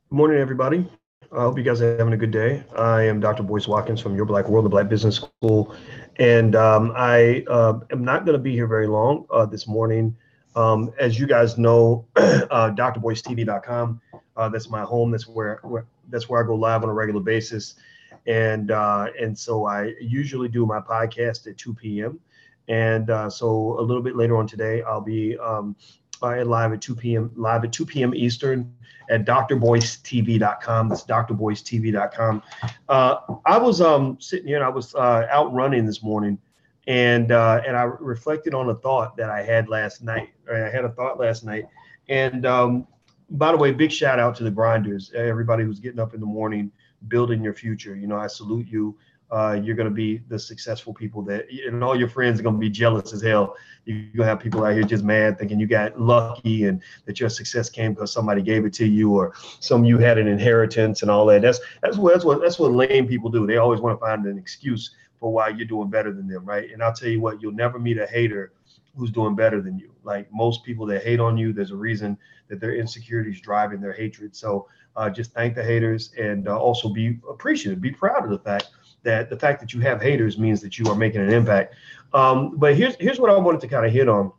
Good morning, everybody. I hope you guys are having a good day. I am Dr. Boyce Watkins from Your Black World, the Black Business School, and I am not going to be here very long this morning. As you guys know, drboycetv.com. That's my home. That's where I go live on a regular basis, and so I usually do my podcast at 2 p.m. And so a little bit later on today, I'll be live at 2 p.m. Eastern at drboycetv.com. That's drboycetv.com. I was sitting here and I was out running this morning, and I reflected on a thought that I had last night. Right? I had a thought last night, and by the way, big shout out to the grinders, everybody who's getting up in the morning, building your future. I salute you. You're going to be the successful people and all your friends are going to be jealous as hell. You're going to have people out here just mad thinking you got lucky and that your success came because somebody gave it to you or you had an inheritance and all that. That's what lame people do. They always want to find an excuse for why you're doing better than them, right? And I'll tell you what, you'll never meet a hater who's doing better than you. Like most people that hate on you, there's a reason that their insecurities driving their hatred. So just thank the haters and also be appreciative, be proud of the fact that you have haters means that you are making an impact. But here's what I wanted to kind of hit on.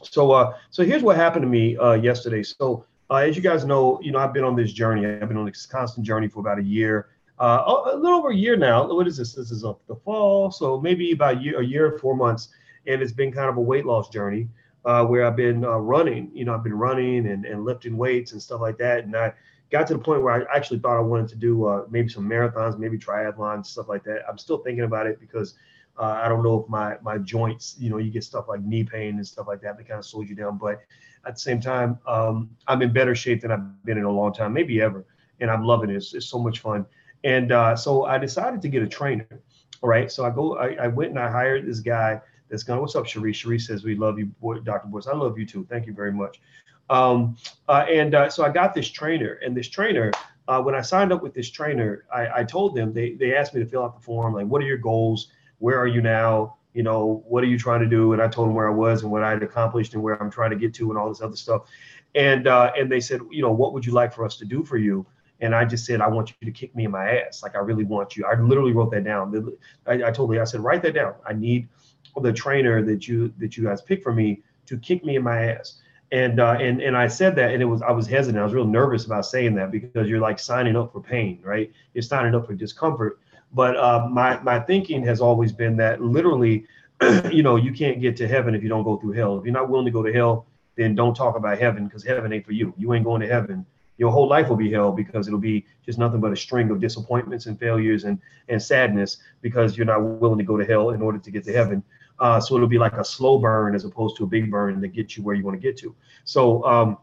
So here's what happened to me yesterday. So as you guys know, I've been on this journey. I've been on this constant journey for about a year, a little over a year now. What is this? This is the fall, so maybe about a year and 4 months, and it's been kind of a weight loss journey where I've been running. I've been running and lifting weights and stuff like that, and I got to the point where I actually thought I wanted to do maybe some marathons, maybe triathlons, stuff like that. I'm still thinking about it because I don't know if my joints, you get stuff like knee pain and stuff like that kind of slows you down. But at the same time, I'm in better shape than I've been in a long time, maybe ever. And I'm loving it. It's so much fun. And so I decided to get a trainer. All right. So I went and I hired this guy that's going, what's up, Sharice? Sharice says, we love you, Dr. Boyce. I love you too. Thank you very much. So I got this trainer, and this trainer, when I signed up with this trainer, I told them, they asked me to fill out the form, like, what are your goals? Where are you now? What are you trying to do? And I told them where I was and what I had accomplished and where I'm trying to get to and all this other stuff. And they said, what would you like for us to do for you? And I just said, I want you to kick me in my ass. Like, I really want you. I literally wrote that down. I said, write that down. I need the trainer that you guys pick for me to kick me in my ass. And I said that, and I was hesitant. I was real nervous about saying that because you're like signing up for pain, right? You're signing up for discomfort. But my thinking has always been that literally, you can't get to heaven if you don't go through hell. If you're not willing to go to hell, then don't talk about heaven because heaven ain't for you. You ain't going to heaven. Your whole life will be hell because it'll be just nothing but a string of disappointments and failures and sadness because you're not willing to go to hell in order to get to heaven. So it'll be like a slow burn as opposed to a big burn that gets you where you want to get to. So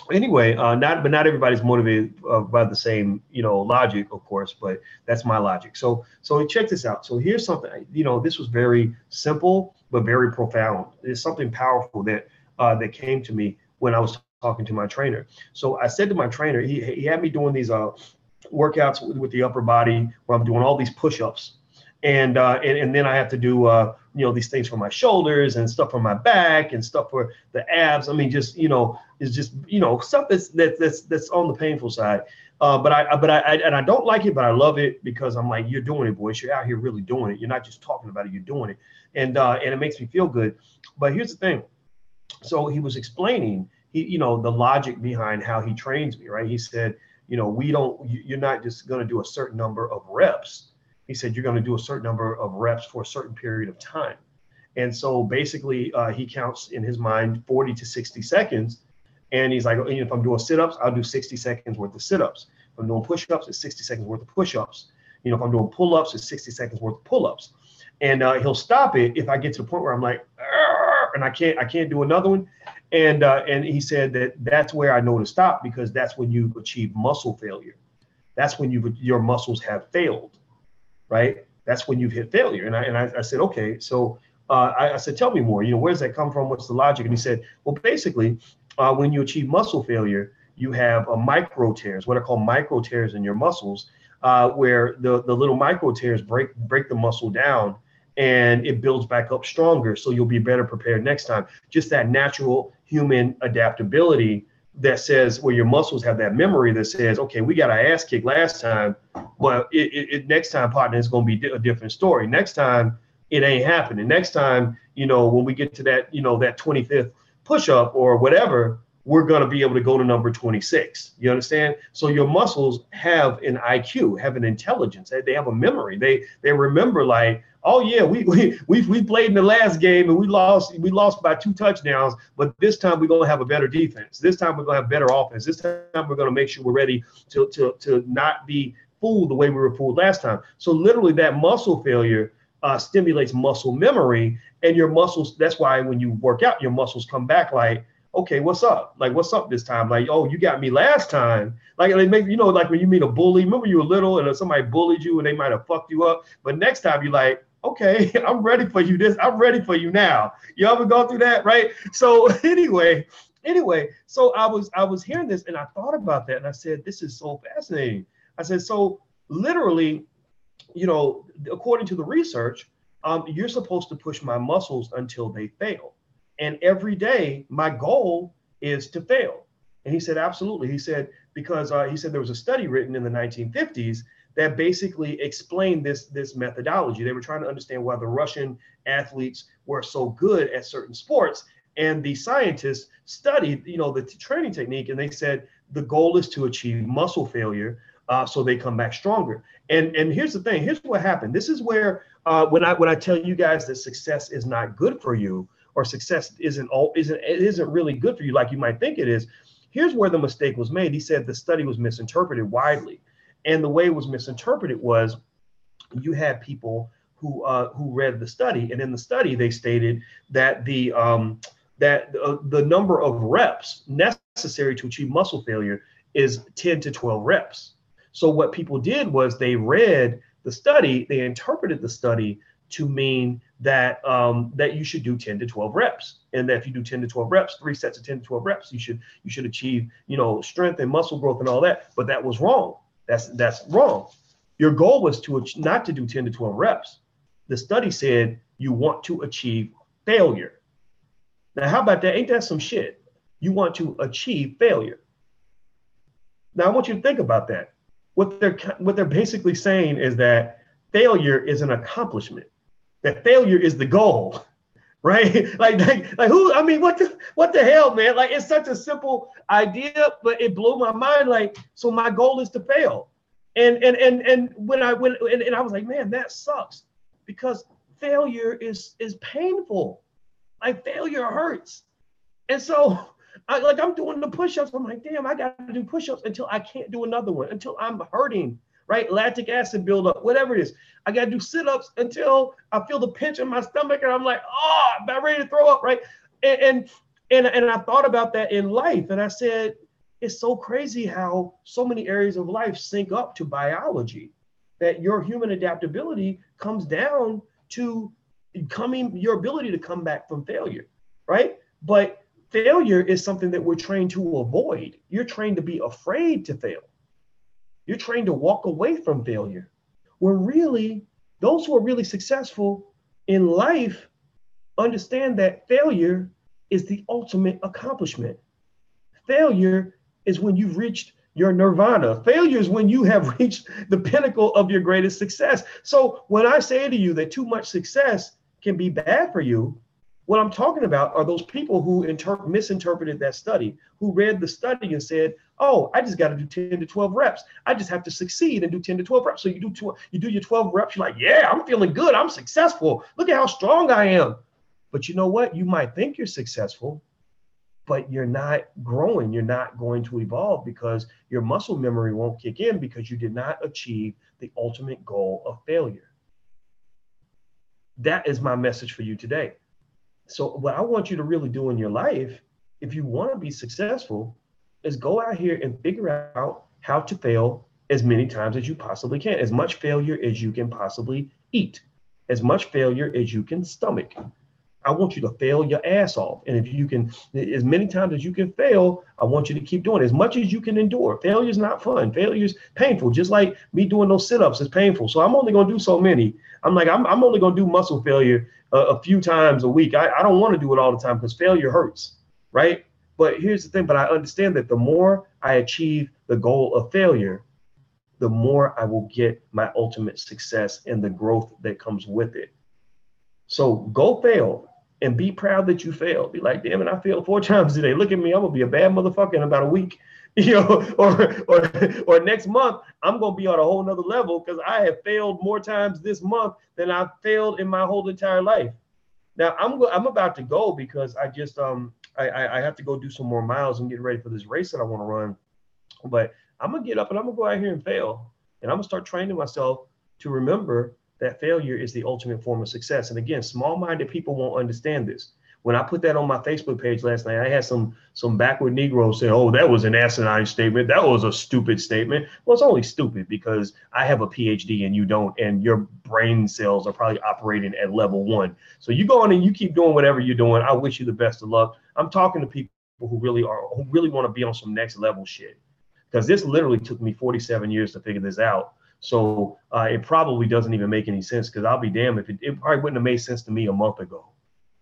anyway, not everybody's motivated by the same logic, of course, but that's my logic. So check this out. So here's something. This was very simple but very profound. It's something powerful that came to me when I was talking to my trainer. So I said to my trainer, he had me doing these workouts with the upper body where I'm doing all these push-ups. And then I have to do these things for my shoulders and stuff for my back and stuff for the abs. I mean, just it's just stuff that's on the painful side. But I don't like it, but I love it because I'm like, you're doing it, boys. You're out here really doing it. You're not just talking about it. You're doing it, and it makes me feel good. But here's the thing. So he was explaining the logic behind how he trains me. Right? He said, you're not just going to do a certain number of reps. He said, you're going to do a certain number of reps for a certain period of time. And so basically he counts in his mind 40 to 60 seconds. And he's like, if I'm doing sit-ups, I'll do 60 seconds worth of sit-ups. If I'm doing push-ups, it's 60 seconds worth of push-ups. If I'm doing pull-ups, it's 60 seconds worth of pull-ups. And he'll stop it if I get to the point where I'm like, and I can't do another one. And he said that's where I know to stop because that's when you achieve muscle failure. That's when your muscles have failed. Right? That's when you've hit failure. And I said, okay. So I said, tell me more. Where does that come from? What's the logic? And he said, well, basically, when you achieve muscle failure, you have micro tears, what are called micro tears in your muscles, where the little micro tears break the muscle down and it builds back up stronger. So you'll be better prepared next time. Just that natural human adaptability that says, where your muscles have that memory that says, okay, we got our ass kicked last time, but next time, partner, it's going to be a different story. Next time, it ain't happening. Next time, when we get to that, that 25th push up or whatever, we're going to be able to go to number 26. You understand? So your muscles have an IQ, have an intelligence. They have a memory. They remember, like, oh yeah, we played in the last game and we lost by 2 touchdowns, but this time we're going to have a better defense. This time we're going to have better offense. This time we're going to make sure we're ready to not be fooled the way we were fooled last time. So literally that muscle failure stimulates muscle memory, and your muscles, that's why when you work out, your muscles come back like, okay, what's up? Like, what's up this time? Like, oh, you got me last time. Like, they make, like when you meet a bully, remember you were little and somebody bullied you and they might have fucked you up. But next time you're like, okay, I'm ready for you. I'm ready for you now. You ever go through that, right? So anyway, so I was hearing this and I thought about that and I said, this is so fascinating. I said, so literally, according to the research, you're supposed to push my muscles until they fail. And every day, my goal is to fail. And he said, absolutely. He said, because he said there was a study written in the 1950s that basically explained this methodology. They were trying to understand why the Russian athletes were so good at certain sports. And the scientists studied, the training technique, and they said the goal is to achieve muscle failure so they come back stronger. And here's the thing. Here's what happened. This is where when I tell you guys that success is not good for you, or success isn't really good for you like you might think it is. Here's where the mistake was made. He said the study was misinterpreted widely. And the way it was misinterpreted was you had people who read the study, and in the study they stated that the number of reps necessary to achieve muscle failure is 10 to 12 reps. So what people did was they read the study, they interpreted the study to mean that that you should do 10 to 12 reps, and that if you do 10 to 12 reps, 3 sets of 10 to 12 reps, you should achieve strength and muscle growth and all that. But that was wrong. That's wrong. Your goal was not to do 10 to 12 reps. The study said you want to achieve failure. Now, how about that? Ain't that some shit? You want to achieve failure. Now, I want you to think about that. What they're basically saying is that failure is an accomplishment. That failure is the goal, right? Like who? I mean, what the hell, man? Like, it's such a simple idea, but it blew my mind. Like, so my goal is to fail, and when I was like, man, that sucks, because failure is painful. Like, failure hurts, and so I'm doing the push-ups. I'm like, damn, I got to do push-ups until I can't do another one, until I'm hurting. Right? Lactic acid buildup, whatever it is. I got to do sit-ups until I feel the pinch in my stomach and I'm like, oh, I'm about ready to throw up, right? And I thought about that in life, and I said, it's so crazy how so many areas of life sync up to biology, that your human adaptability comes down to your ability to come back from failure, right? But failure is something that we're trained to avoid. You're trained to be afraid to fail. You're trained to walk away from failure. When really, those who are really successful in life understand that failure is the ultimate accomplishment. Failure is when you've reached your nirvana. Failure is when you have reached the pinnacle of your greatest success. So when I say to you that too much success can be bad for you, what I'm talking about are those people who misinterpreted that study, who read the study and said, oh, I just got to do 10 to 12 reps. I just have to succeed and do 10 to 12 reps. So you do your 12 reps. You're like, yeah, I'm feeling good. I'm successful. Look at how strong I am. But you know what? You might think you're successful, but you're not growing. You're not going to evolve because your muscle memory won't kick in because you did not achieve the ultimate goal of failure. That is my message for you today. So what I want you to really do in your life, if you want to be successful, is go out here and figure out how to fail as many times as you possibly can, as much failure as you can possibly eat, as much failure as you can stomach. I want you to fail your ass off. And if you can, as many times as you can fail, I want you to keep doing it as much as you can endure. Failure is not fun. Failure is painful. Just like me doing those sit-ups is painful. So I'm only going to do so many. I'm only going to do muscle failure a few times a week. I don't want to do it all the time because failure hurts, right? But here's the thing, but I understand that the more I achieve the goal of failure, the more I will get my ultimate success and the growth that comes with it. So go fail and be proud that you failed. Be like, damn it, I failed 4 times today. Look at me, I'm gonna be a bad motherfucker in about a week. Or next month, I'm gonna be on a whole nother level because I have failed more times this month than I've failed in my whole entire life. Now I'm about to go because I have to go do some more miles and get ready for this race that I want to run. But I'm gonna get up and I'm gonna go out here and fail. And I'm gonna start training myself to remember that failure is the ultimate form of success. And again, small-minded people won't understand this. When I put that on my Facebook page last night, I had some backward Negroes say, "Oh, that was an asinine statement. That was a stupid statement." Well, it's only stupid because I have a PhD and you don't, and your brain cells are probably operating at level 1. So you go on and you keep doing whatever you're doing. I wish you the best of luck. I'm talking to people who really want to be on some next level shit, because this literally took me 47 years to figure this out. So it probably doesn't even make any sense, because I'll be damned if it probably wouldn't have made sense to me a month ago.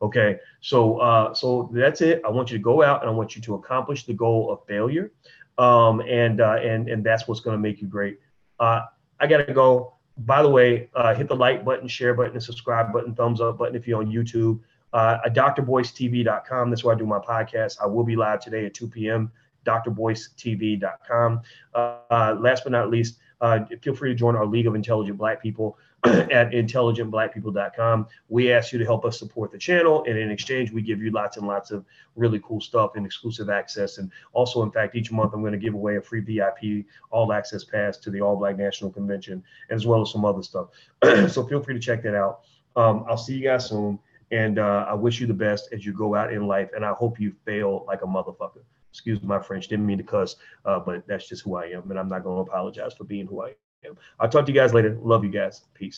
Okay, so that's it. I want you to go out and I want you to accomplish the goal of failure, and that's what's going to make you great. I gotta go. By the way, hit the like button, share button, and subscribe button, thumbs up button if you're on YouTube. drboycetv.com. That's where I do my podcast. I will be live today at 2 p.m. drboycetv.com. Last but not least, feel free to join our League of Intelligent Black People at intelligentblackpeople.com. We ask you to help us support the channel, and in exchange, we give you lots and lots of really cool stuff and exclusive access. And also, in fact, each month I'm going to give away a free VIP all access pass to the All Black National Convention, as well as some other stuff. So feel free to check that out. I'll see you guys soon, and I wish you the best as you go out in life, and I hope you fail like a motherfucker. Excuse my French, didn't mean to cuss, but that's just who I am, and I'm not going to apologize for being who I am. I'll talk to you guys later. Love you guys. Peace.